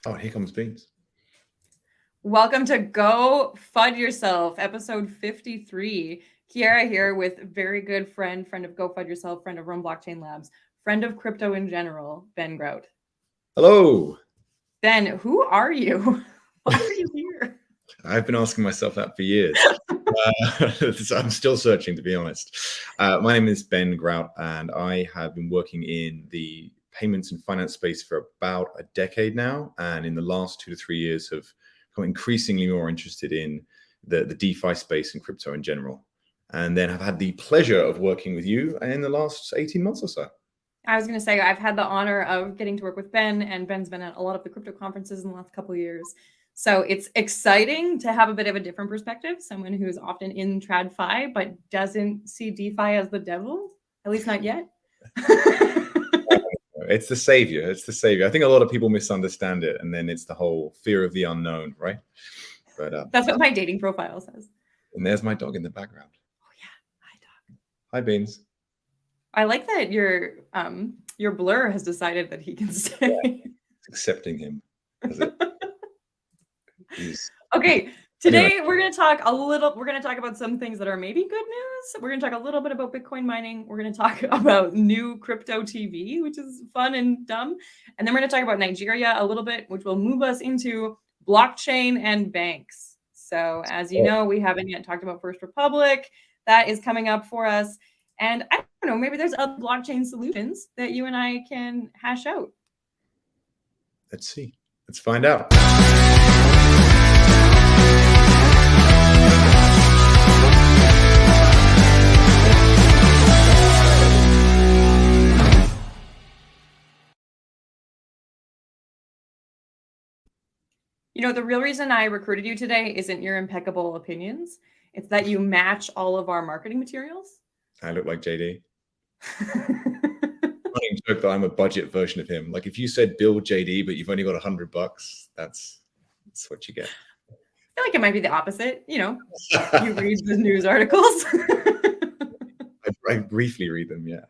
Oh, here comes Beans. Welcome to Go Fud Yourself, episode 53. Ceara here with very good friend of Go Fud Yourself, friend of Rome Blockchain Labs, friend of crypto in general, Ben Grout. Hello. Ben, who are you? Why are you here? I've been asking myself that for years. I'm still searching, to be honest. My name is Ben Grout, and I have been working in the payments and finance space for about a decade now. And in the last 2 to 3 years have become increasingly more interested in the DeFi space and crypto in general. And then have had the pleasure of working with you in the last 18 months or so. I was going to say, I've had the honor of getting to work with Ben, and Ben's been at a lot of the crypto conferences in the last couple of years. So it's exciting to have a bit of a different perspective, someone who's often in TradFi, but doesn't see DeFi as the devil, at least not yet. It's the savior. It's the savior. I think a lot of people misunderstand it, and then it's the whole fear of the unknown, right? But that's what my dating profile says. And there's my dog in the background. Oh yeah, hi dog. Hi Beans. I like that your blur has decided that he can stay. Yeah, accepting him. Okay. Today, we're going to talk about some things that are maybe good news. We're going to talk a little bit about Bitcoin mining. We're going to talk about new crypto TV, which is fun and dumb. And then we're going to talk about Nigeria a little bit, which will move us into blockchain and banks. So as you know, we haven't yet talked about First Republic. That is coming up for us. And I don't know, maybe there's other blockchain solutions that you and I can hash out. Let's see. Let's find out. You know, the real reason I recruited you today isn't your impeccable opinions. It's that you match all of our marketing materials. I look like JD. Funny joke that I'm a budget version of him. Like if you said build JD, but you've only got $100, that's what you get. I feel like it might be the opposite. You know, you read the news articles. I briefly read them, yeah.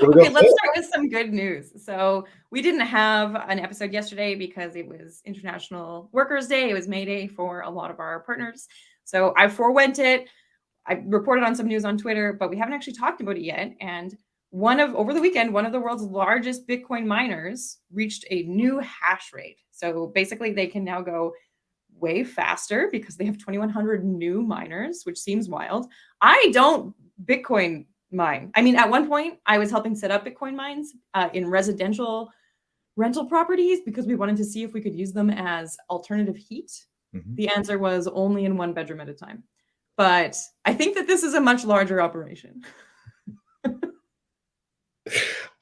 Okay, let's start with some good news. So we didn't have an episode yesterday because it was International Workers' Day. It was May Day for a lot of our partners. So I forewent it. I reported on some news on Twitter, but we haven't actually talked about it yet. And over the weekend, one of the world's largest Bitcoin miners reached a new hash rate. So basically they can now go way faster because they have 2,100 new miners, which seems wild. I don't Bitcoin mine. I mean, at one point I was helping set up Bitcoin mines in residential rental properties because we wanted to see if we could use them as alternative heat. Mm-hmm. The answer was only in one bedroom at a time. But I think that this is a much larger operation.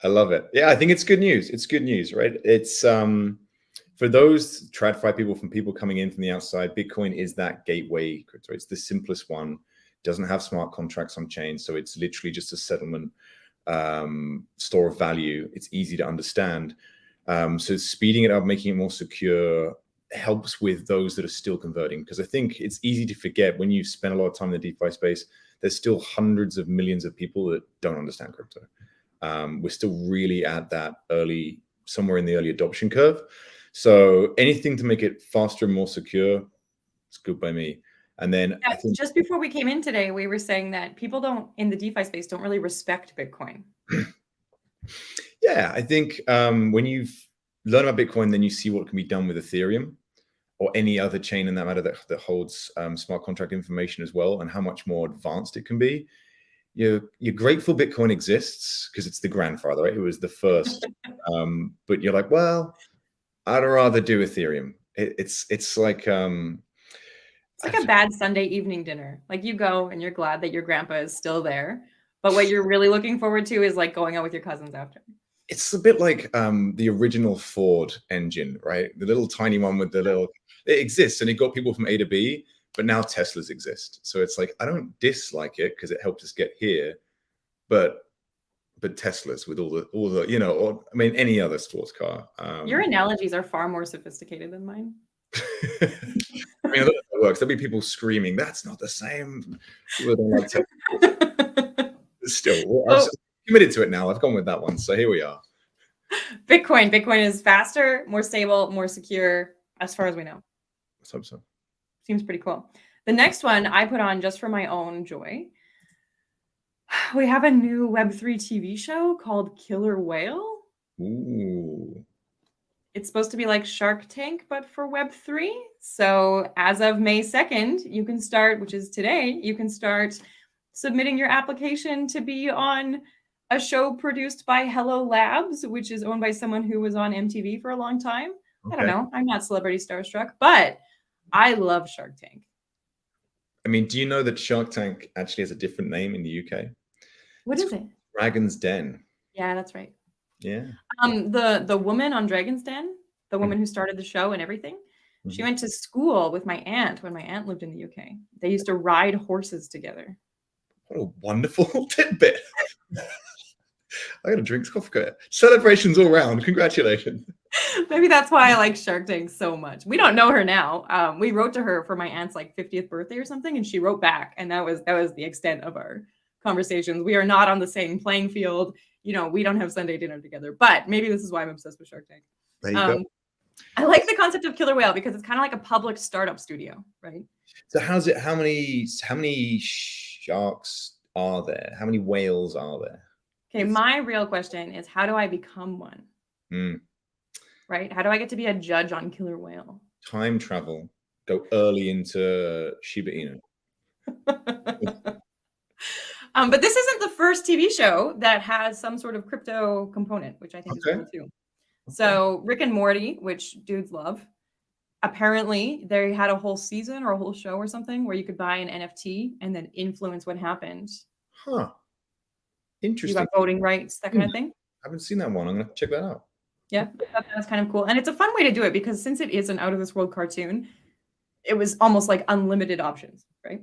I love it. Yeah, I think it's good news. It's good news, right? It's for those TradFi people, from people coming in from the outside, Bitcoin is that gateway crypto. It's the simplest one. Doesn't have smart contracts on chain, so it's literally just a settlement store of value. It's easy to understand. So speeding it up, making it more secure, helps with those that are still converting, because I think it's easy to forget when you spend a lot of time in the DeFi space, there's still hundreds of millions of people that don't understand crypto. We're still really at that somewhere in the early adoption curve. So anything to make it faster and more secure, it's good by me. And then I think just before we came in today, we were saying that people in the DeFi space don't really respect Bitcoin. Yeah, I think when you've learned about Bitcoin, then you see what can be done with Ethereum or any other chain in that matter that holds smart contract information as well, and how much more advanced it can be. You're grateful Bitcoin exists because it's the grandfather, right? It was the first. But you're like, well, I'd rather do Ethereum. It's like it's like a bad Sunday evening dinner. Like you go and you're glad that your grandpa is still there, but what you're really looking forward to is like going out with your cousins after. It's a bit like the original Ford engine, right? The little tiny one with it exists and it got people from A to B, but now Teslas exist. So it's like, I don't dislike it because it helped us get here, but Teslas with all the, you know, or I mean, any other sports car. Your analogies are far more sophisticated than mine. I mean, that works. There'll be people screaming, that's not the same. Still, I've committed to it now. I've gone with that one. So here we are. Bitcoin is faster, more stable, more secure, as far as we know. Let's hope so. Seems pretty cool. The next one I put on just for my own joy. We have a new Web3 TV show called Killer Whale. Ooh. It's supposed to be like Shark Tank, but for Web3. So as of May 2nd, you can start, which is today, you can start submitting your application to be on a show produced by Hello Labs, which is owned by someone who was on MTV for a long time. Okay. I don't know. I'm not celebrity starstruck, but I love Shark Tank. I mean, do you know that Shark Tank actually has a different name in the UK? What is it? Dragon's Den. Yeah, that's right. Yeah. The woman on Dragon's Den, the woman who started the show and everything, she went to school with my aunt when my aunt lived in the UK. They used to ride horses together. What a wonderful tidbit. I got a drink coffee. Celebrations all round. Congratulations. Maybe that's why I like Shark Tank so much. We don't know her now. We wrote to her for my aunt's like 50th birthday or something, and she wrote back, and that was the extent of our conversations. We are not on the same playing field. You know, we don't have Sunday dinner together, but maybe this is why I'm obsessed with Shark Tank. There you go. I like the concept of Killer Whale because it's kind of like a public startup studio, right? So how's it? How many sharks are there? How many whales are there? Okay, my real question is, how do I become one? Right? How do I get to be a judge on Killer Whale? Time travel. Go early into Shiba Inu. But this isn't the first TV show that has some sort of crypto component, which I think is cool too. So Rick and Morty, which dudes love, apparently they had a whole season or a whole show or something where you could buy an NFT and then influence what happened. Huh. Interesting. You got voting rights, that kind of thing. I haven't seen that one. I'm going to check that out. Yeah, that's kind of cool. And it's a fun way to do it because since it is an out of this world cartoon, it was almost like unlimited options, right?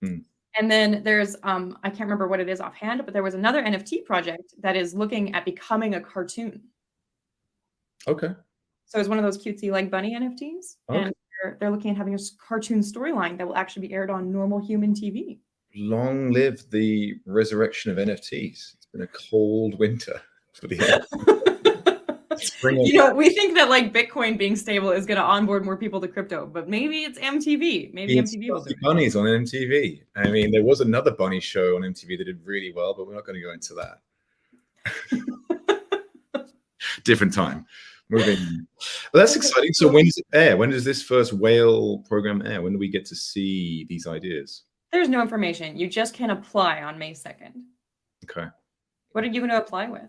And then there's, I can't remember what it is offhand, but there was another NFT project that is looking at becoming a cartoon. Okay. So it's one of those cutesy like bunny NFTs. Okay. And they're looking at having a cartoon storyline that will actually be aired on normal human TV. Long live the resurrection of NFTs. It's been a cold winter for the You know, we think that like Bitcoin being stable is going to onboard more people to crypto, but maybe it's MTV. Maybe MTV will do it. Bunnies on MTV. I mean, there was another bunny show on MTV that did really well, but we're not going to go into that. Different time. Moving. Well, that's exciting. So when does it air? When does this first whale program air? When do we get to see these ideas? There's no information. You just can apply on May 2nd. Okay. What are you going to apply with?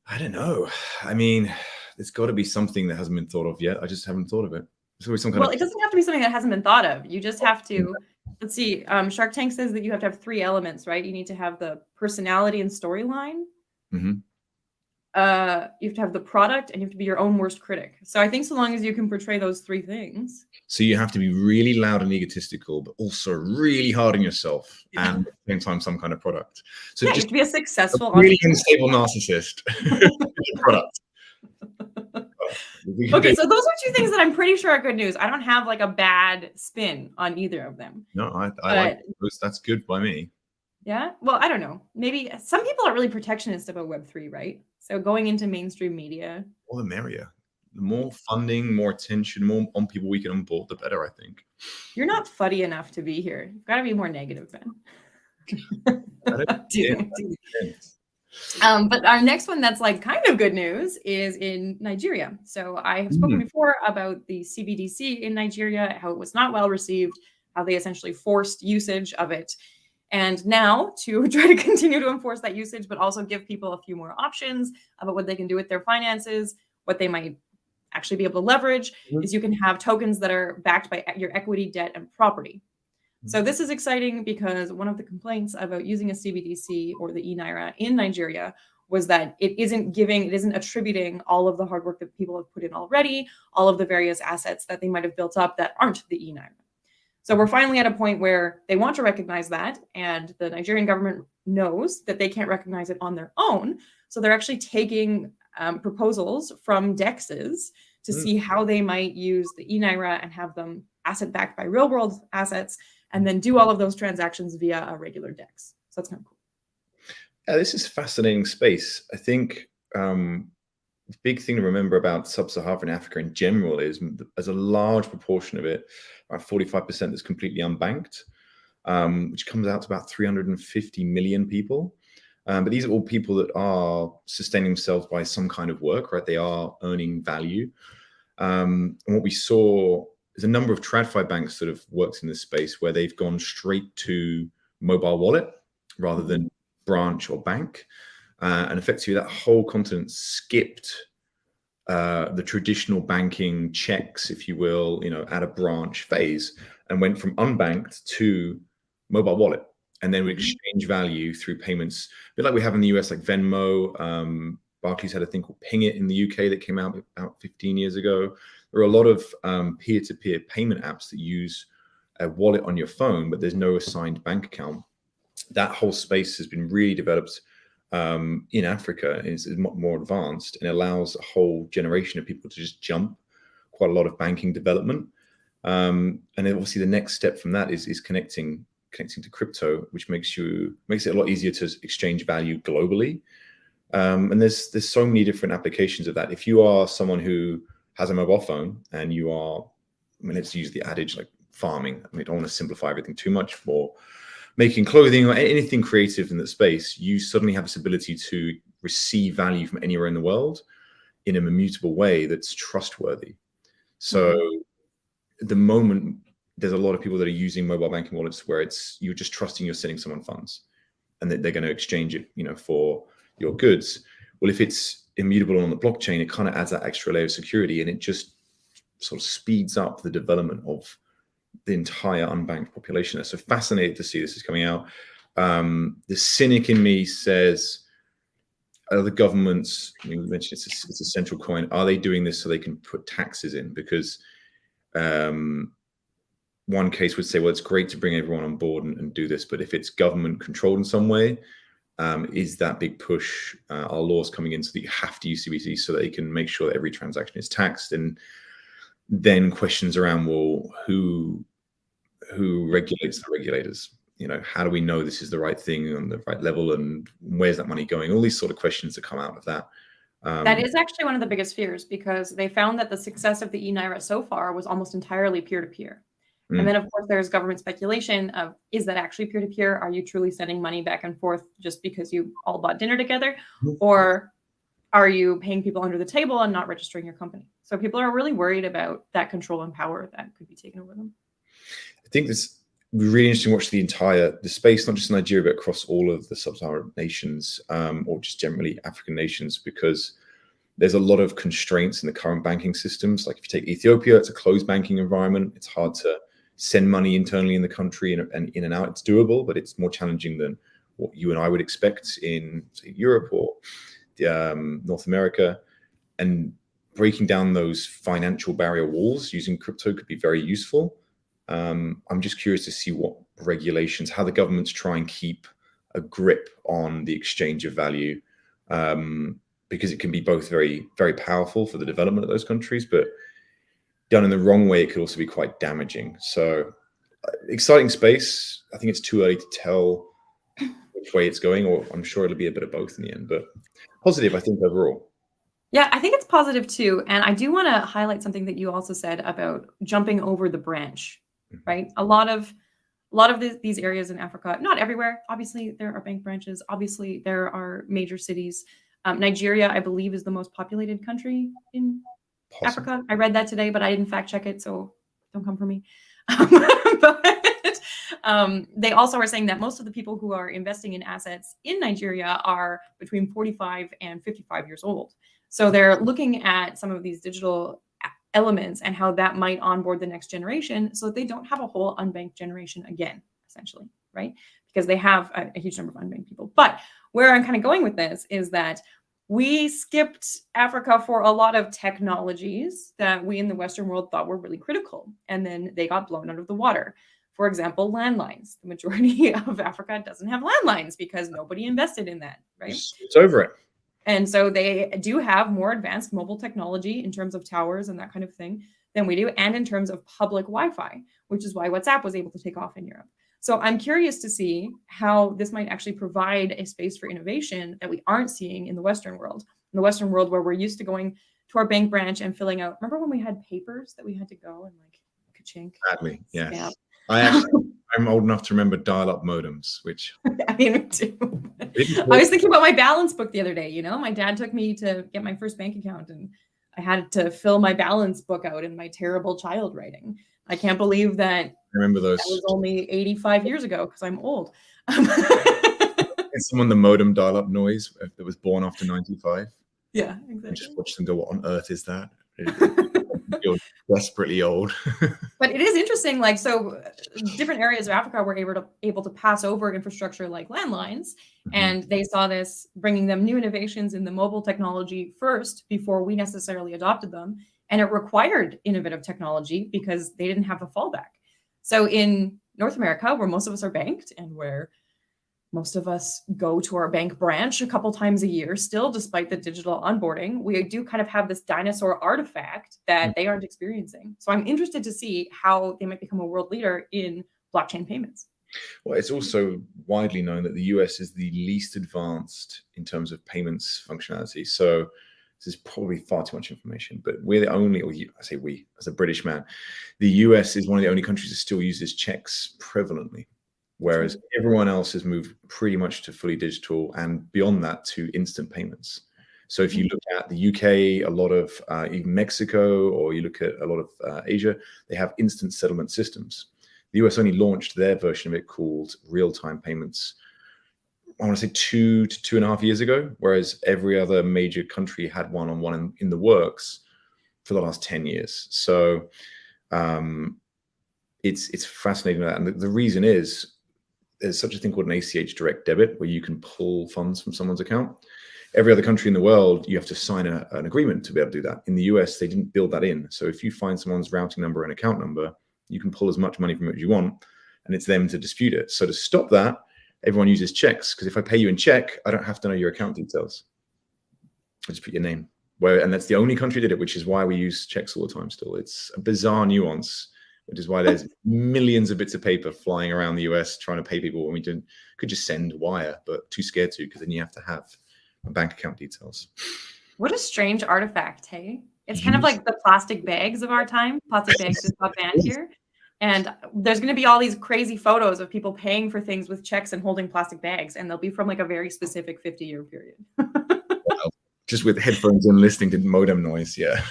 I don't know. I mean, there's got to be something that hasn't been thought of yet. I just haven't thought of it. Well, it doesn't have to be something that hasn't been thought of. You just have to, let's see, Shark Tank says that you have to have 3 elements, right? You need to have the personality and storyline. You have to have the product, and you have to be your own worst critic. So I think so long as you can portray those 3 things. So you have to be really loud and egotistical, but also really hard on yourself, and at the same time, some kind of product. So yeah, just you have to be a successful, really unstable narcissist. Product. Okay, so those are 2 things that I'm pretty sure are good news. I don't have like a bad spin on either of them. No, I like those. That's good by me. Yeah. Well, I don't know. Maybe some people are really protectionist about Web3, right? So going into mainstream media. Well, the merrier. The more funding, more attention, more on people we can onboard, the better, I think. You're not fuddy enough to be here. You've got to be more negative, Ben. But our next one that's like kind of good news is in Nigeria. So I have spoken before about the CBDC in Nigeria, how it was not well received, how they essentially forced usage of it. And now to try to continue to enforce that usage, but also give people a few more options about what they can do with their finances, what they might actually be able to leverage, is you can have tokens that are backed by your equity, debt, and property. So this is exciting because one of the complaints about using a CBDC or the e-Naira in Nigeria was that it isn't attributing all of the hard work that people have put in already, all of the various assets that they might have built up that aren't the e-Naira. So we're finally at a point where they want to recognize that, and the Nigerian government knows that they can't recognize it on their own. So they're actually taking proposals from DEXs to see how they might use the e-Naira and have them asset backed by real world assets, and then do all of those transactions via a regular DEX. So that's kind of cool. Yeah, this is fascinating space. I think the big thing to remember about sub-Saharan Africa in general is there's a large proportion of it, about 45%, is completely unbanked, which comes out to about 350 million people. But these are all people that are sustaining themselves by some kind of work, right? They are earning value. And what we saw is a number of TradFi banks that have worked in this space where they've gone straight to mobile wallet rather than branch or bank. And effectively, that whole continent skipped the traditional banking checks, if you will, at a branch phase, and went from unbanked to mobile wallet. And then we exchange value through payments, a bit like we have in the US, like Venmo. Barclays had a thing called Ping It in the UK that came out about 15 years ago. There are a lot of peer-to-peer payment apps that use a wallet on your phone, but there's no assigned bank account. That whole space has been really developed in Africa. Is more advanced and allows a whole generation of people to just jump quite a lot of banking development. And then obviously the next step from that is connecting to crypto, which makes it a lot easier to exchange value globally. And there's so many different applications of that. If you are someone who has a mobile phone and you are, let's use the adage like farming. I don't want to simplify everything too much, for making clothing or anything creative in that space, you suddenly have this ability to receive value from anywhere in the world in an immutable way that's trustworthy. So at the moment, there's a lot of people that are using mobile banking wallets where you're just trusting you're sending someone funds and that they're going to exchange it, for your goods. Well, if it's immutable on the blockchain, it kind of adds that extra layer of security, and it just sort of speeds up the development of the entire unbanked population. They're so fascinated to see this is coming out. The cynic in me says, are the governments, we mentioned it's a central coin, are they doing this so they can put taxes in? Because one case would say, well, it's great to bring everyone on board and do this, but if it's government controlled in some way, is that big push, are laws coming in so that you have to use CBDC so that they can make sure that every transaction is taxed? And then questions around, well, who regulates the regulators? How do we know this is the right thing on the right level, and where's that money going? All these sort of questions that come out of that. That is actually one of the biggest fears, because they found that the success of the e-Naira so far was almost entirely peer-to-peer. And then, of course, there's government speculation of, is that actually peer-to-peer? Are you truly sending money back and forth just because you all bought dinner together? Or are you paying people under the table and not registering your company? So people are really worried about that control and power that could be taken over them. I think this would be really interesting to watch the space, not just in Nigeria, but across all of the sub-Saharan nations, or just generally African nations, because there's a lot of constraints in the current banking systems. Like if you take Ethiopia, it's a closed banking environment. It's hard to send money internally in the country and in and out. It's doable, but it's more challenging than what you and I would expect in, say, Europe or North America. And breaking down those financial barrier walls using crypto could be very useful. I'm just curious to see what regulations, how the governments try and keep a grip on the exchange of value, because it can be both very, very powerful for the development of those countries, but done in the wrong way, it could also be quite damaging. So exciting space. I think it's too early to tell which way it's going, or I'm sure it'll be a bit of both in the end, but positive, I think, overall. Yeah, I think it's positive too. And I do want to highlight something that you also said about jumping over the branch, right? A lot of these areas in Africa, not everywhere, obviously there are bank branches. Obviously there are major cities. Nigeria, I believe, is the most populated country in Africa. I read that today, but I didn't fact check it, so don't come for me. But they also are saying that most of the people who are investing in assets in Nigeria are between 45 and 55 years old. So they're looking at some of these digital elements and how that might onboard the next generation so that they don't have a whole unbanked generation again, essentially, right? Because they have a huge number of unbanked people. But where I'm kind of going with this is that we skipped Africa for a lot of technologies that we in the Western world thought were really critical, and then they got blown out of the water. For example, landlines. The majority of Africa doesn't have landlines because nobody invested in that, right? It's over it. And so they do have more advanced mobile technology in terms of towers and that kind of thing than we do, and in terms of public Wi-Fi, which is why WhatsApp was able to take off in Europe. So I'm curious to see how this might actually provide a space for innovation that we aren't seeing in the Western world. the Western world where we're used to going to our bank branch and filling out. Remember when we had papers that we had to go and like ka-chink? Sadly, yes. I'm old enough to remember dial-up modems, which I mean, me too. I was thinking about my balance book the other day. You know, my dad took me to get my first bank account, and I had to fill my balance book out in my terrible child writing. I can't believe that. I remember those. That was only 85 years ago because I'm old. Is someone the modem dial-up noise that was born after 95? Yeah, exactly. And just watch them go, what on earth is that? You're desperately old. But it is interesting, like, so different areas of Africa were able to pass over infrastructure like landlines, and they saw this bringing them new innovations in the mobile technology first before we necessarily adopted them. And it required innovative technology because they didn't have a fallback. So in North America, where most of us are banked and where most of us go to our bank branch a couple times a year still, despite the digital onboarding, we do kind of have this dinosaur artifact that they aren't experiencing. So I'm interested to see how they might become a world leader in blockchain payments. Well, it's also widely known that the US is the least advanced in terms of payments functionality. So this is probably far too much information, but we're the only, or I say we, as a British man, the US is one of the only countries that still uses checks prevalently. Whereas everyone else has moved pretty much to fully digital and beyond that to instant payments. So if you look at the UK, a lot of even Mexico, or you look at a lot of Asia, they have instant settlement systems. The US only launched their version of it called real-time payments, I want to say 2 to 2.5 years ago, whereas every other major country had one in the works for the last 10 years. So it's fascinating that. And the reason is, there's such a thing called an ACH direct debit where you can pull funds from someone's account. Every other country in the world, you have to sign an agreement to be able to do that. In the US, they didn't build that in. So if you find someone's routing number and account number, you can pull as much money from it as you want, and it's them to dispute it. So to stop that, everyone uses checks, because if I pay you in check, I don't have to know your account details. I just put your name. And that's the only country that did it, which is why we use checks all the time still. It's a bizarre nuance, which is why there's millions of bits of paper flying around the US trying to pay people when we could just send wire, but too scared to, because then you have to have bank account details. What a strange artifact, hey? It's kind of like the plastic bags of our time. Plastic bags just got banned here. And there's going to be all these crazy photos of people paying for things with checks and holding plastic bags, and they'll be from like a very specific 50-year period. Well, just with headphones and listening to modem noise, yeah.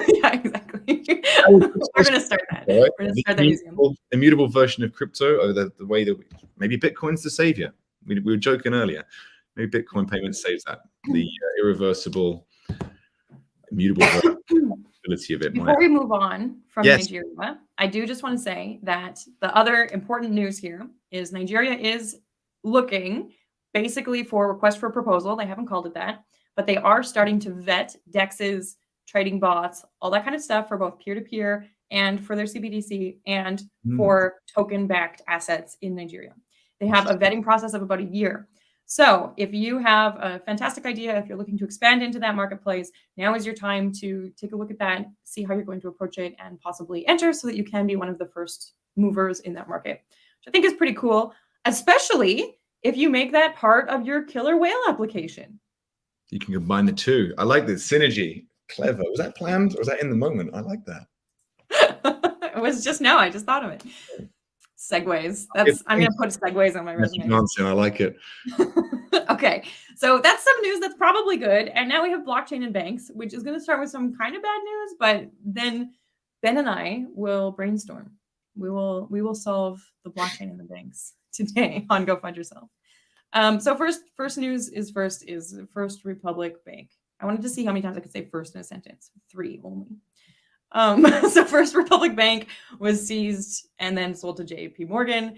Yeah, exactly. We're going to start that. Right? We're going to start that museum. Immutable version of crypto, or the way that maybe Bitcoin's the savior. We were joking earlier. Maybe Bitcoin payment saves that. The irreversible, immutable ability of it. Before we move on from Nigeria, I do just want to say that the other important news here is Nigeria is looking basically for request for proposal. They haven't called it that, but they are starting to vet DEXs, trading bots, all that kind of stuff for both peer-to-peer and for their CBDC and for token-backed assets in Nigeria. They have a vetting process of about a year. So if you have a fantastic idea, if you're looking to expand into that marketplace, now is your time to take a look at that, see how you're going to approach it, and possibly enter so that you can be one of the first movers in that market, which I think is pretty cool, especially if you make that part of your killer whale application. You can combine the two. I like this synergy. Clever. Was that planned or was that in the moment? I like that. It was just now. I just thought of it. Segues. I'm going to put segues on my resume. Nonsense. I like it. Okay. So that's some news that's probably good. And now we have blockchain and banks, which is going to start with some kind of bad news, but then Ben and I will brainstorm. We will solve the blockchain and the banks today on Go Find Yourself. So first news is First Republic Bank. I wanted to see how many times I could say first in a sentence. 3 only. So First Republic Bank was seized and then sold to JP Morgan,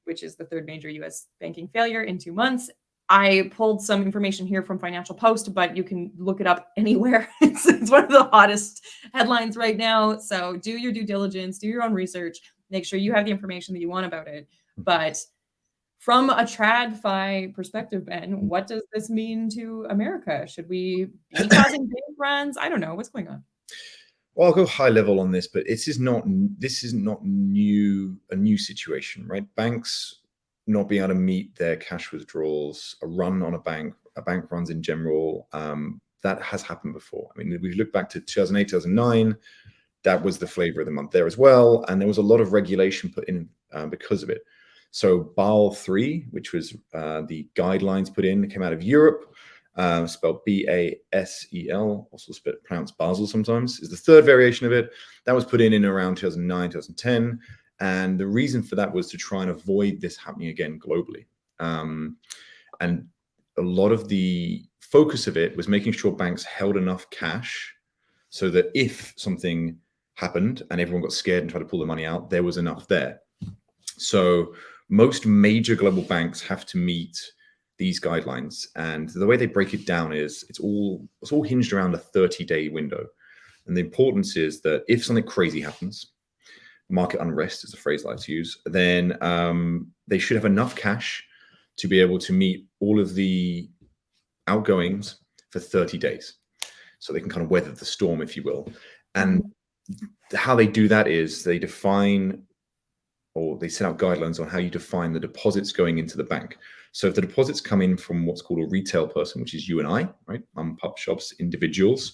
which is the third major US banking failure in 2 months. I pulled some information here from Financial Post, but you can look it up anywhere. It's one of the hottest headlines right now. So do your due diligence, do your own research, make sure you have the information that you want about it. But from a TradFi perspective, Ben, what does this mean to America? Should we be causing bank runs? I don't know. What's going on? Well, I'll go high level on this, but this is not a new situation, right? Banks not being able to meet their cash withdrawals, a run on a bank runs in general, that has happened before. I mean, we look back to 2008, 2009, that was the flavor of the month there as well. And there was a lot of regulation put in because of it. So Basel III, which was the guidelines put in, came out of Europe, spelled BASEL, also pronounced Basel sometimes, is the third variation of it. That was put in around 2009, 2010. And the reason for that was to try and avoid this happening again globally. And a lot of the focus of it was making sure banks held enough cash so that if something happened and everyone got scared and tried to pull the money out, there was enough there. So most major global banks have to meet these guidelines, and the way they break it down is it's all hinged around a 30-day window. And the importance is that if something crazy happens, market unrest is a phrase I like to use, then they should have enough cash to be able to meet all of the outgoings for 30 days. So they can kind of weather the storm, if you will. And how they do that is they define, or they set out guidelines on how you define the deposits going into the bank. So if the deposits come in from what's called a retail person, which is you and I, right, pup shops, individuals,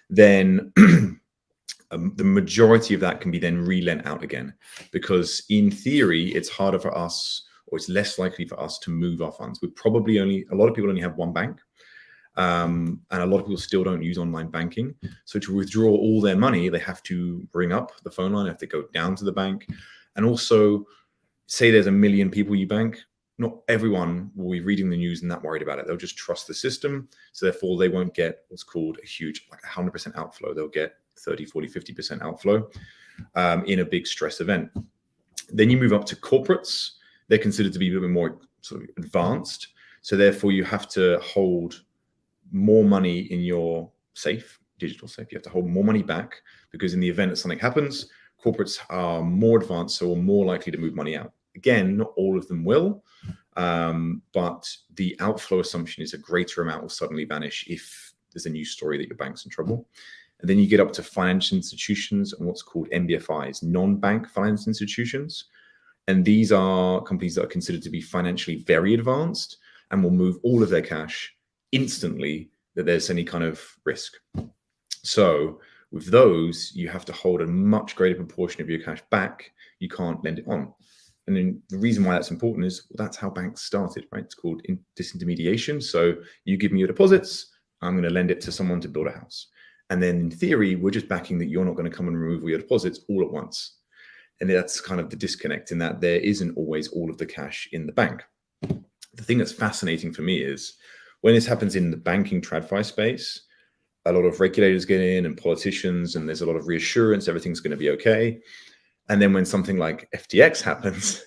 then the majority of that can be then re-lent out again, because in theory, it's harder for us, or it's less likely for us to move our funds. We probably a lot of people only have one bank. And a lot of people still don't use online banking. So to withdraw all their money, they have to ring up the phone line, they have to go down to the bank. And also, say there's 1 million people you bank, not everyone will be reading the news and that worried about it. They'll just trust the system. So therefore, they won't get what's called a huge, like 100% outflow. They'll get 30, 40, 50% outflow in a big stress event. Then you move up to corporates. They're considered to be a little bit more sort of advanced. So therefore, you have to hold more money in your safe, digital safe. You have to hold more money back, because in the event that something happens, corporates are more advanced, so are more likely to move money out. Again, not all of them will, but the outflow assumption is a greater amount will suddenly vanish if there's a news story that your bank's in trouble. And then you get up to financial institutions and what's called NBFIs, non-bank finance institutions. And these are companies that are considered to be financially very advanced and will move all of their cash instantly that there's any kind of risk. So with those, you have to hold a much greater proportion of your cash back. You can't lend it on. And then the reason why that's important is that's how banks started, right? It's called disintermediation. So you give me your deposits, I'm going to lend it to someone to build a house. And then in theory, we're just backing that you're not going to come and remove all your deposits all at once. And that's kind of the disconnect, in that there isn't always all of the cash in the bank. The thing that's fascinating for me is when this happens in the banking TradFi space, a lot of regulators get in and politicians, and there's a lot of reassurance, everything's going to be okay. And then when something like FTX happens,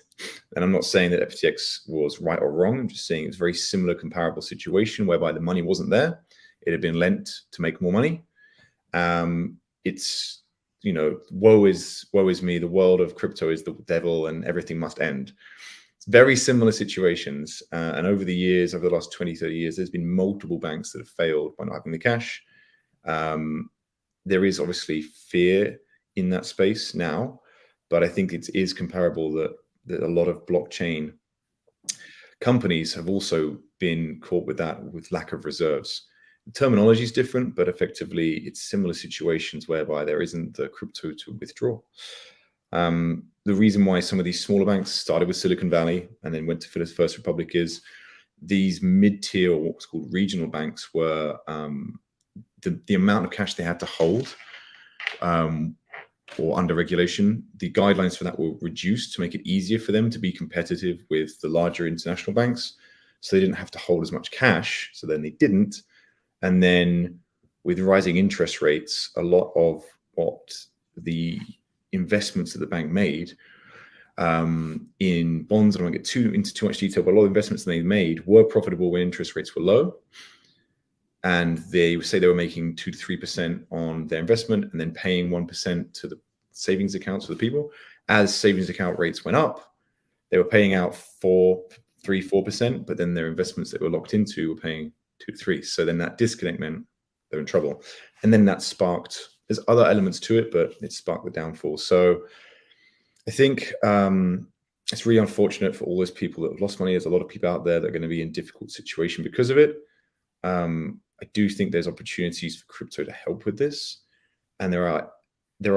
and I'm not saying that FTX was right or wrong, I'm just saying it's a very similar comparable situation whereby the money wasn't there. It had been lent to make more money. It's, you know, woe is me, the world of crypto is the devil and everything must end. It's very similar situations. And over the years, over the last 20, 30 years, there's been multiple banks that have failed by not having the cash. There is obviously fear in that space now, but I think it is comparable that a lot of blockchain companies have also been caught with that, with lack of reserves. The terminology is different, but effectively it's similar situations whereby there isn't the crypto to withdraw. The reason why some of these smaller banks started with Silicon Valley and then went to First Republic is these mid-tier, or what's called regional banks, were the amount of cash they had to hold or under regulation, the guidelines for that were reduced to make it easier for them to be competitive with the larger international banks. So they didn't have to hold as much cash. So then they didn't. And then with rising interest rates, a lot of what the investments that the bank made in bonds, I don't want to get into too much detail, but a lot of investments they made were profitable when interest rates were low. And they say they were making 2 to 3% on their investment and then paying 1% to the savings accounts for the people. As savings account rates went up, they were paying out 4%, but then their investments that were locked into were paying 2 to 3. So then that disconnect meant they're in trouble. And then that sparked, there's other elements to it, but it sparked the downfall. So I think it's really unfortunate for all those people that have lost money. There's a lot of people out there that are going to be in difficult situation because of it. I do think there's opportunities for crypto to help with this. And there are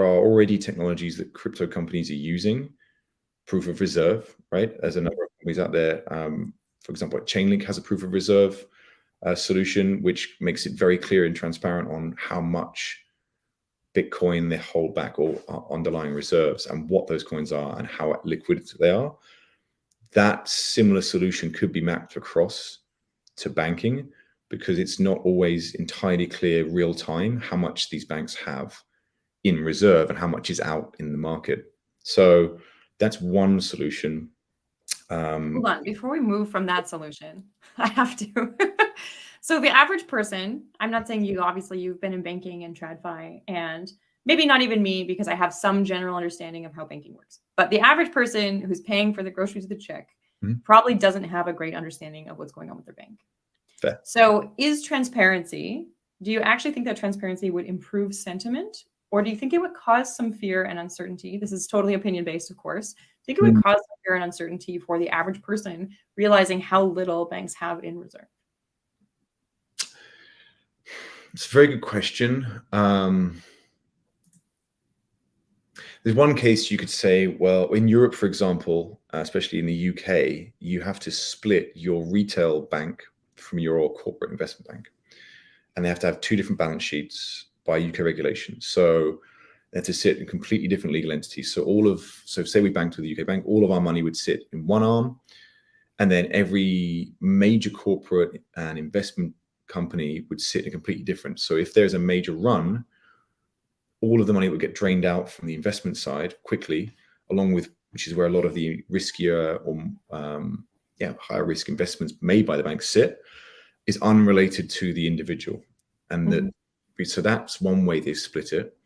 already technologies that crypto companies are using. Proof of reserve, right? There's a number of companies out there. For example, Chainlink has a proof of reserve solution, which makes it very clear and transparent on how much Bitcoin they hold back or underlying reserves and what those coins are and how liquid they are. That similar solution could be mapped across to banking, because it's not always entirely clear real time how much these banks have in reserve and how much is out in the market. So that's one solution. Hold on, before we move from that solution, I have to. So the average person, I'm not saying you, obviously you've been in banking and TradFi, and maybe not even me, because I have some general understanding of how banking works. But the average person who's paying for the groceries with a check probably doesn't have a great understanding of what's going on with their bank. Fair. So is transparency, do you actually think that transparency would improve sentiment? Or do you think it would cause some fear and uncertainty? This is totally opinion-based, of course. I think it would cause some fear and uncertainty for the average person realizing how little banks have in reserve. It's a very good question. There's one case you could say, well, in Europe, for example, especially in the UK, you have to split your retail bank from your corporate investment bank. And they have to have two different balance sheets by UK regulation. So they have to sit in completely different legal entities. So say we banked with a UK bank, all of our money would sit in one arm. And then every major corporate and investment company would sit in a completely different. So if there's a major run, all of the money would get drained out from the investment side quickly, along with, which is where a lot of the riskier or higher risk investments made by the bank sit, is unrelated to the individual. And so that's one way they split it.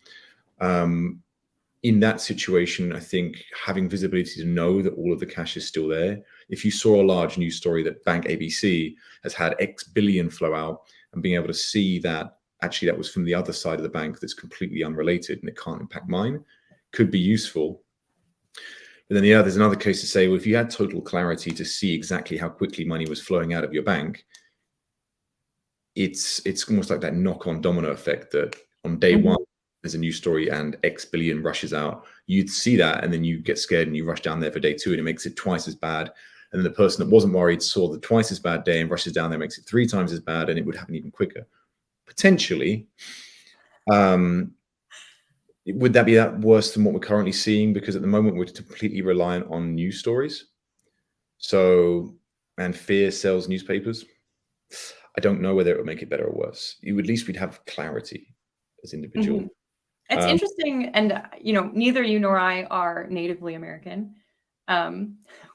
In that situation, I think having visibility to know that all of the cash is still there. If you saw a large news story that Bank ABC has had X billion flow out, and being able to see that actually that was from the other side of the bank that's completely unrelated and it can't impact mine, could be useful. But then there's another case to say, well, if you had total clarity to see exactly how quickly money was flowing out of your bank, it's almost like that knock-on domino effect that on day one, there's a news story and X billion rushes out. You'd see that and then you get scared and you rush down there for day two and it makes it twice as bad. And then the person that wasn't worried saw the twice as bad day and rushes down there, makes it 3 times as bad, and it would happen even quicker. Potentially, would that be that worse than what we're currently seeing? Because at the moment we're completely reliant on news stories. And fear sells newspapers. I don't know whether it would make it better or worse. At least we'd have clarity as individuals. It's interesting, and neither you nor I are natively American.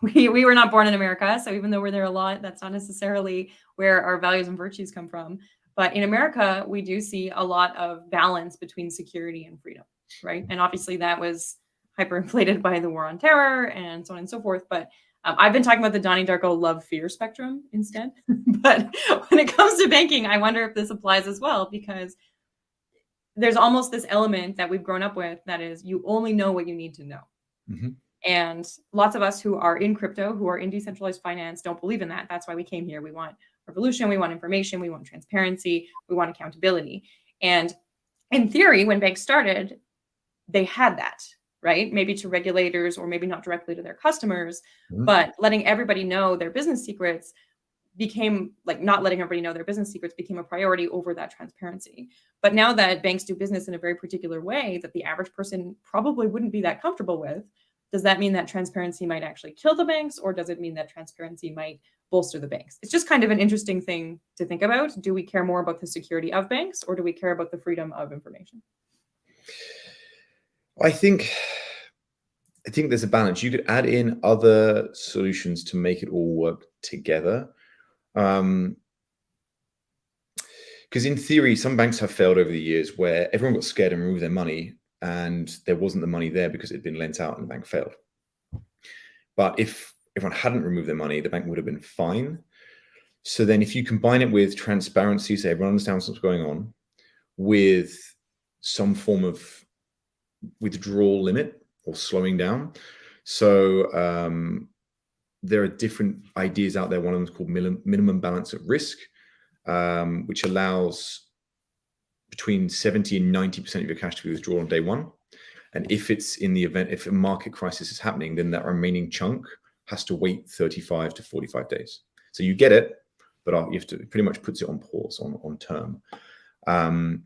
We were not born in America, so even though we're there a lot, that's not necessarily where our values and virtues come from. But in America, we do see a lot of balance between security and freedom, right? And obviously that was hyperinflated by the war on terror and so on and so forth. But I've been talking about the Donnie Darko love-fear spectrum instead. But when it comes to banking, I wonder if this applies as well, because there's almost this element that we've grown up with that is you only know what you need to know. And lots of us who are in crypto, who are in decentralized finance, don't believe in that. That's why we came here. We want revolution, we want information, we want transparency, we want accountability. And in theory, when banks started, they had that, right? Maybe to regulators or maybe not directly to their customers, but letting everybody know their business secrets became like not letting everybody know their business secrets became a priority over that transparency. But now that banks do business in a very particular way that the average person probably wouldn't be that comfortable with, does that mean that transparency might actually kill the banks, or does it mean that transparency might bolster the banks? It's just kind of an interesting thing to think about. Do we care more about the security of banks, or do we care about the freedom of information? I think there's a balance. You could add in other solutions to make it all work together. Because in theory, some banks have failed over the years where everyone got scared and removed their money, and there wasn't the money there because it had been lent out and the bank failed. But if everyone hadn't removed their money, the bank would have been fine. So then if you combine it with transparency, so everyone understands what's going on, with some form of withdrawal limit or slowing down. So there are different ideas out there. One of them is called minimum balance at risk. which allows between 70 and 90% of your cash to be withdrawn on day one. And if it's in the event, if a market crisis is happening, then that remaining chunk has to wait 35 to 45 days. So you get it, but you have to pretty much puts it on pause, on term. I'm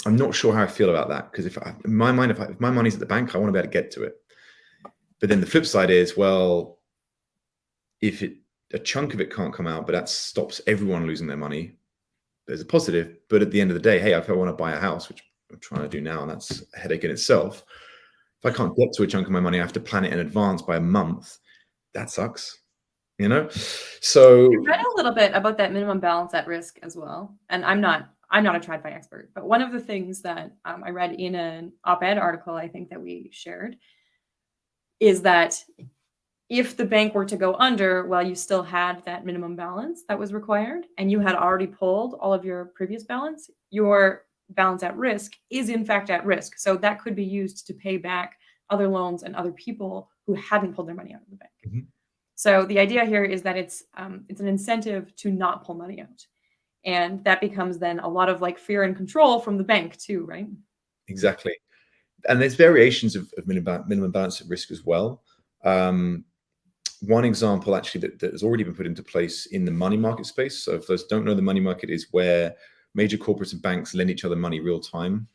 not sure how I feel about that, because in my mind, if my money's at the bank, I want to be able to get to it. But then the flip side is, well, if a chunk of it can't come out, but that stops everyone losing their money, there's a positive. But at the end of the day, hey, if I want to buy a house, which I'm trying to do now, and that's a headache in itself, if I can't get to a chunk of my money, I have to plan it in advance by a month. That sucks, you know? So I read a little bit about that minimum balance at risk as well. And I'm not a TradFi expert, but one of the things that I read in an op-ed article, I think that we shared, is that if the bank were to go under while you still had that minimum balance that was required, and you had already pulled all of your previous balance, your balance at risk is in fact at risk. So that could be used to pay back other loans and other people who hadn't pulled their money out of the bank. Mm-hmm. So the idea here is that it's an incentive to not pull money out. And that becomes then a lot of like fear and control from the bank too, right? Exactly. And there's variations of minimum balance at risk as well. One example actually that has already been put into place in the money market space. So if those don't know, the money market is where major corporates and banks lend each other money real time.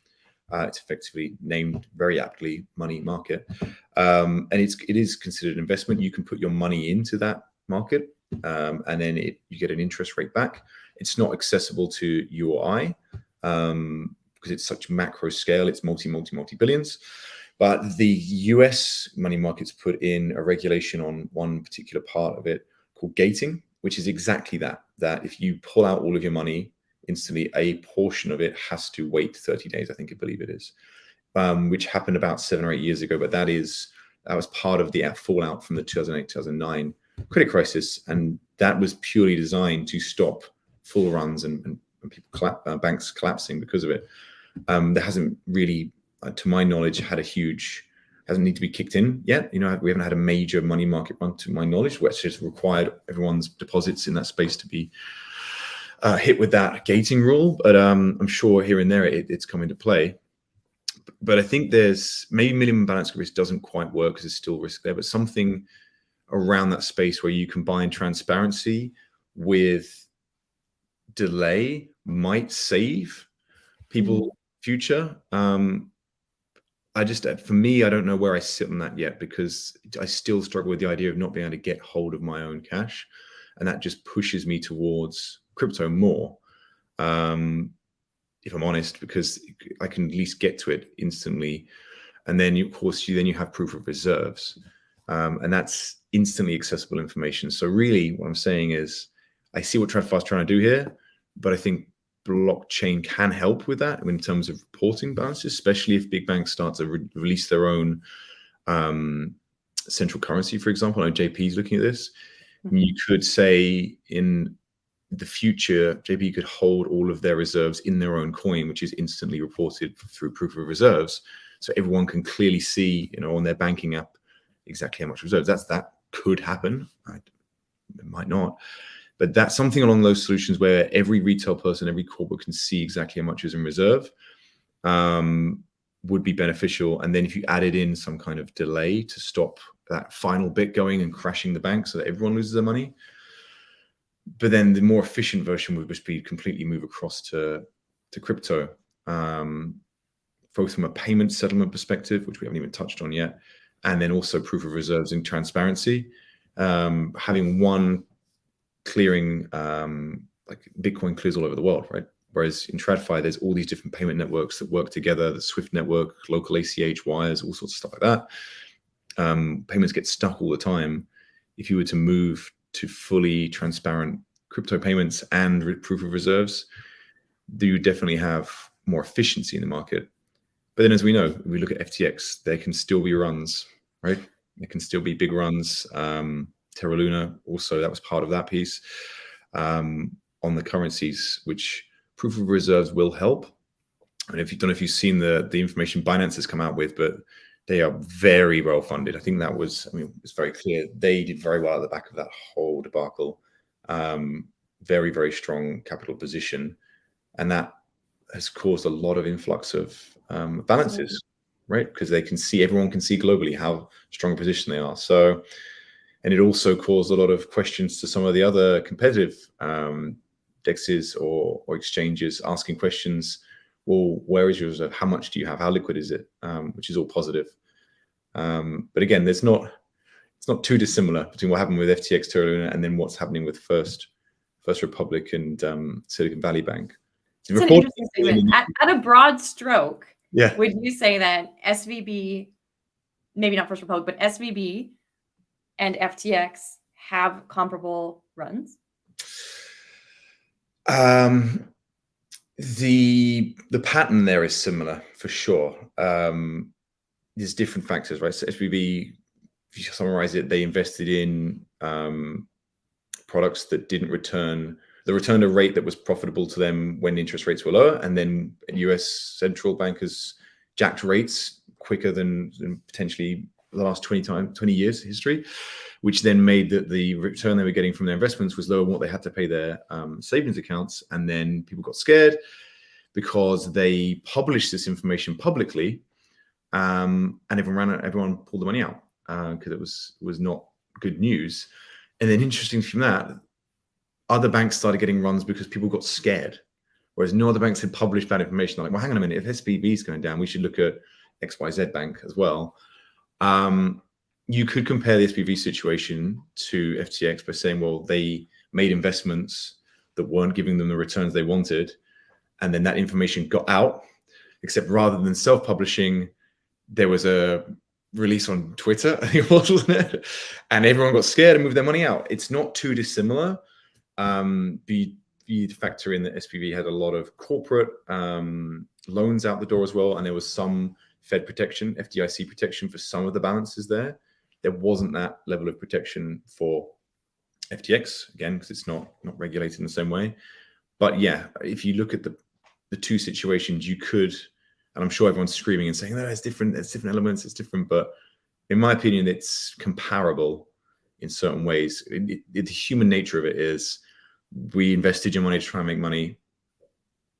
It's effectively named very aptly money market. And it is considered an investment. You can put your money into that market, and then you get an interest rate back. It's not accessible to you or I, because it's such macro scale. It's multi billions. But the US money markets put in a regulation on one particular part of it called gating, which is exactly that if you pull out all of your money instantly, a portion of it has to wait 30 days, I believe it is, which happened about 7 or 8 years ago. But that was part of the fallout from the 2008, 2009 credit crisis. And that was purely designed to stop full runs and people banks collapsing because of it. There hasn't really, to my knowledge, hasn't need to be kicked in yet. We haven't had a major money market run, to my knowledge, which has required everyone's deposits in that space to be hit with that gating rule. But I'm sure here and there it's come into play. But I think there's maybe minimum balance risk doesn't quite work because there's still risk there, but something around that space where you combine transparency with delay might save people future. For me, I don't know where I sit on that yet, because I still struggle with the idea of not being able to get hold of my own cash. And that just pushes me towards crypto more, if I'm honest, because I can at least get to it instantly. And then, of course, you have proof of reserves. And that's instantly accessible information. So really what I'm saying is I see what TradFi is trying to do here, but I think blockchain can help with that in terms of reporting balances, especially if big banks start to release their own central currency, for example. I know JP is looking at this. Mm-hmm. You could say in the future, JP could hold all of their reserves in their own coin, which is instantly reported through proof of reserves. So everyone can clearly see, on their banking app exactly how much reserves. That could happen. It might not. But that's something along those solutions where every retail person, every corporate can see exactly how much is in reserve, would be beneficial. And then if you added in some kind of delay to stop that final bit going and crashing the bank so that everyone loses their money. But then the more efficient version would just be completely move across to crypto, both from a payment settlement perspective, which we haven't even touched on yet, and then also proof of reserves and transparency. Having one clearing, like Bitcoin clears all over the world, right? Whereas in TradFi, there's all these different payment networks that work together, the Swift network, local ACH wires, all sorts of stuff like that. Payments get stuck all the time. If you were to move to fully transparent crypto payments and proof of reserves, you would definitely have more efficiency in the market. But then, as we know, if we look at FTX, there can still be runs, right? There can still be big runs. Terra Luna, also, that was part of that piece on the currencies, which proof of reserves will help. And if you don't know if you've seen the information Binance has come out with, but they are very well funded. I think that was, it's very clear. They did very well at the back of that whole debacle. very, very strong capital position. And that has caused a lot of influx of balances, right? Because everyone can see globally how strong a position they are. So, and it also caused a lot of questions to some of the other competitive dexes or exchanges, asking questions. Well, where is your reserve? How much do you have? How liquid is it? Which is all positive. But again, it's not too dissimilar between what happened with FTX Terra Luna and then what's happening with First Republic and Silicon Valley Bank. It's an interesting statement. At a broad stroke, yeah, would you say that SVB, maybe not First Republic, but SVB and FTX have comparable runs? The pattern there is similar for sure. There's different factors, right? So SVB, if you summarize it, they invested in products that didn't return. They returned a rate that was profitable to them when interest rates were lower, and then US central bankers jacked rates quicker than potentially the last 20 years history, which then made that the return they were getting from their investments was lower than what they had to pay their savings accounts. And then people got scared because they published this information publicly, and everyone pulled the money out because it was not good news. And then interesting from that, other banks started getting runs because people got scared, whereas no other banks had published bad information. They're like, well, hang on a minute, if SVB is going down, we should look at XYZ Bank as well. You could compare the SVB situation to FTX by saying, well, they made investments that weren't giving them the returns they wanted, and then that information got out, except rather than self-publishing, there was a release on Twitter, I think it was, wasn't it? And everyone got scared and moved their money out. It's not too dissimilar. You factor in that SVB had a lot of corporate loans out the door as well, and there was some Fed protection, FDIC protection for some of the balances there. There wasn't that level of protection for FTX, again, because it's not regulated in the same way. But yeah, if you look at the two situations, you could, and I'm sure everyone's screaming and saying, no, it's different, there's different elements, it's different. But in my opinion, it's comparable in certain ways. The human nature of it is, we invested your money to try and make money.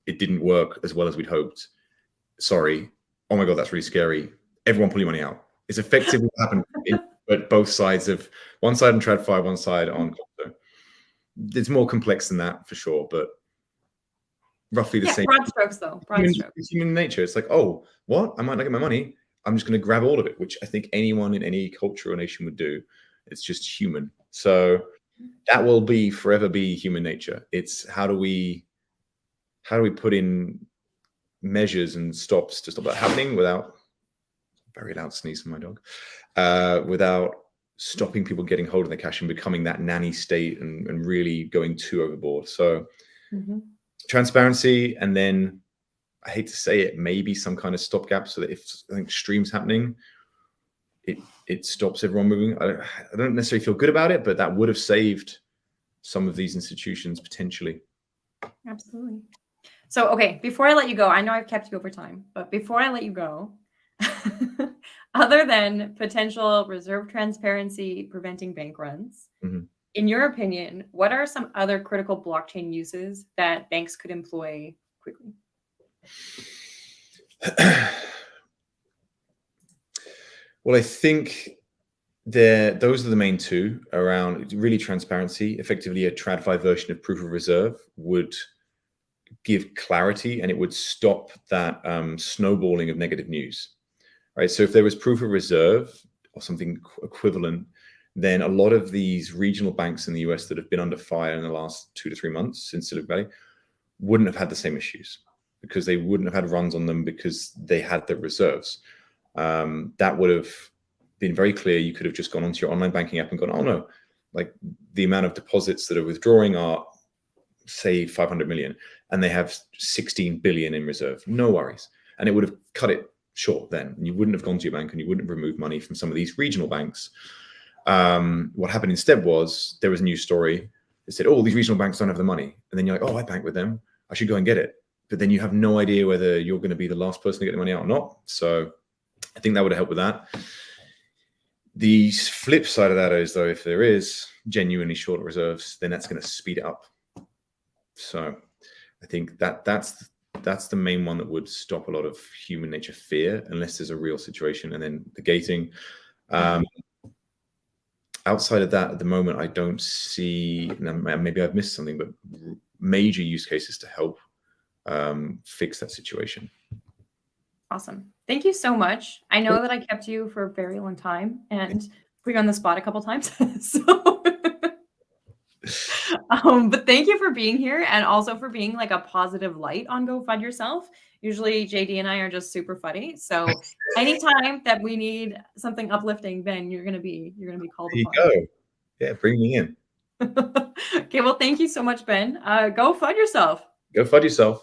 It didn't work as well as we'd hoped. Sorry. Oh my God, that's really scary. Everyone pull your money out. It's effectively what happened but both sides of, one side on TradFi, one side on crypto. It's more complex than that for sure, but roughly the same. Broad strokes though. It's human nature. It's like, oh, what? I might not get my money. I'm just going to grab all of it, which I think anyone in any culture or nation would do. It's just human. So that will forever be human nature. It's how do we put in measures and stops to stop that happening without, very loud sneeze from my dog, without stopping people getting hold of their cash and becoming that nanny state and really going too overboard. So transparency, and then I hate to say it, maybe some kind of stopgap so that if something extreme's happening, it stops everyone moving. I don't necessarily feel good about it, but that would have saved some of these institutions potentially. Absolutely. So, okay, before I let you go, I know I've kept you over time, but before I let you go, other than potential reserve transparency preventing bank runs, in your opinion, what are some other critical blockchain uses that banks could employ quickly? Well, I think those are the main two around really transparency. Effectively, a TradFi version of proof of reserve would give clarity, and it would stop that snowballing of negative news, right? So if there was proof of reserve or something equivalent, then a lot of these regional banks in the US that have been under fire in the last 2 to 3 months since Silicon Valley wouldn't have had the same issues, because they wouldn't have had runs on them because they had the reserves. That would have been very clear. You could have just gone onto your online banking app and gone, oh no, like the amount of deposits that are withdrawing are, say, 500 million, and they have 16 billion in reserve. No worries. And it would have cut it short then. And you wouldn't have gone to your bank and you wouldn't have removed money from some of these regional banks. What happened instead was there was a news story that said, oh, these regional banks don't have the money. And then you're like, oh, I bank with them, I should go and get it. But then you have no idea whether you're going to be the last person to get the money out or not. So I think that would have helped with that. The flip side of that is, though, if there is genuinely short reserves, then that's going to speed it up. So I think that's the main one that would stop a lot of human nature fear, unless there's a real situation. And then the gating. Outside of that, at the moment, I don't see, maybe I've missed something, but major use cases to help fix that situation. Awesome. Thank you so much. I know that I kept you for a very long time and put you on the spot a couple times. But thank you for being here and also for being like a positive light on Go Fund Yourself. Usually JD and I are just super funny. So anytime that we need something uplifting, Ben, you're gonna be called There you upon. go. Yeah, bring me in. Okay, well, thank you so much, Ben. Go fund yourself. Go fund yourself.